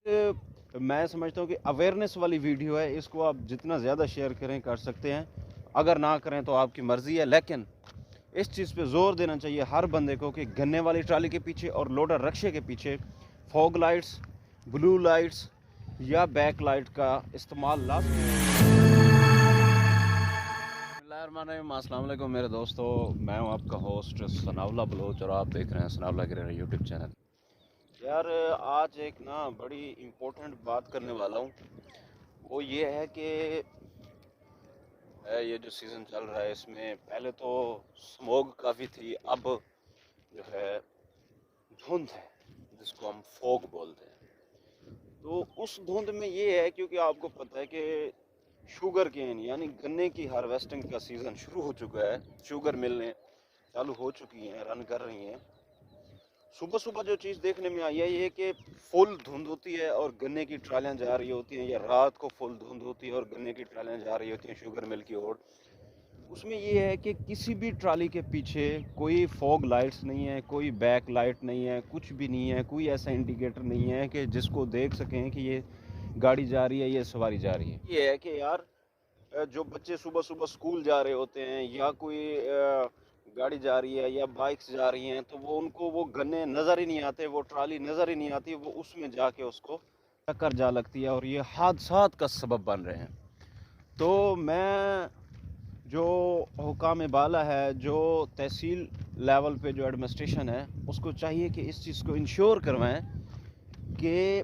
मैं समझता हूँ कि अवेयरनेस वाली वीडियो है, इसको आप जितना ज़्यादा शेयर करें कर सकते हैं, अगर ना करें तो आपकी मर्ज़ी है। लेकिन इस चीज़ पे ज़ोर देना चाहिए हर बंदे को कि गन्ने वाली ट्राली के पीछे और लोडर रक्शे के पीछे फॉग लाइट्स, ब्लू लाइट्स या बैक लाइट का इस्तेमाल लाजमी है। अस्सलाम वालेकुम मेरे दोस्तों, मैं हूँ आपका होस्ट सनाउल्लाह बलोच और आप देख रहे हैं सनाउल्लाह गिरर यूट्यूब चैनल। यार आज एक ना बड़ी इम्पोर्टेंट बात करने वाला हूँ। वो ये है कि ये जो सीज़न चल रहा है इसमें पहले तो स्मोग काफ़ी थी, अब जो है धुंध है जिसको हम फॉग बोलते हैं। तो उस धुंध में ये है क्योंकि आपको पता है कि शुगर केन यानी गन्ने की हार्वेस्टिंग का सीज़न शुरू हो चुका है। शुगर मिलें चालू हो चुकी हैं, रन कर रही हैं। सुबह सुबह जो चीज़ देखने में आई है ये कि फुल धुंध होती है और गन्ने की ट्रालियाँ जा रही होती हैं, या रात को फुल धुंध होती है और गन्ने की ट्रालियाँ जा रही होती हैं शुगर मिल की ओर। उसमें ये है कि किसी भी ट्राली के पीछे कोई फॉग लाइट्स नहीं है, कोई बैक लाइट नहीं है, कुछ भी नहीं है, कोई ऐसा इंडिकेटर नहीं है कि जिसको देख सकें कि ये गाड़ी जा रही है, ये सवारी जा रही है। ये है कि यार जो बच्चे सुबह सुबह स्कूल जा रहे होते हैं या कोई गाड़ी जा रही है या बाइक्स जा रही हैं, तो वो गन्ने नज़र ही नहीं आते, वो ट्राली नज़र ही नहीं आती, वो उसमें जाके उसको टक्कर जा लगती है और ये हादसात का सबब बन रहे हैं। तो मैं जो हुकाम बाला है, जो तहसील लेवल पे जो एडमिनिस्ट्रेशन है, उसको चाहिए कि इस चीज़ को इंश्योर करवाएं कि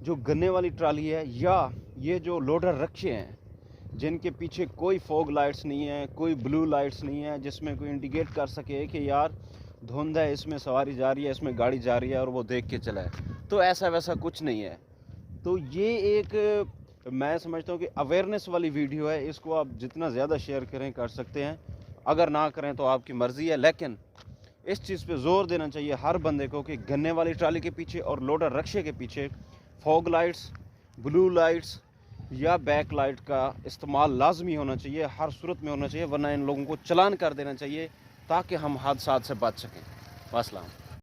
जो गन्ने वाली ट्राली है या ये जो लोडर रक्शे हैं जिनके पीछे कोई फॉग लाइट्स नहीं है, कोई ब्लू लाइट्स नहीं है जिसमें कोई इंडिकेट कर सके कि यार धुंध है, इसमें सवारी जा रही है, इसमें गाड़ी जा रही है और वो देख के चला है, तो ऐसा वैसा कुछ नहीं है। तो ये एक मैं समझता हूँ कि अवेयरनेस वाली वीडियो है, इसको आप जितना ज़्यादा शेयर करें कर सकते हैं, अगर ना करें तो आपकी मर्ज़ी है। लेकिन इस चीज़ पे ज़ोर देना चाहिए हर बंदे को कि गन्ने वाली ट्राली के पीछे और लोडर रक्शे के पीछे फॉग लाइट्स, ब्लू लाइट्स या बैक लाइट का इस्तेमाल लाजमी होना चाहिए, हर सूरत में होना चाहिए, वरना इन लोगों को चालान कर देना चाहिए ताकि हम हादसात से बच सकें। वास्सलाम।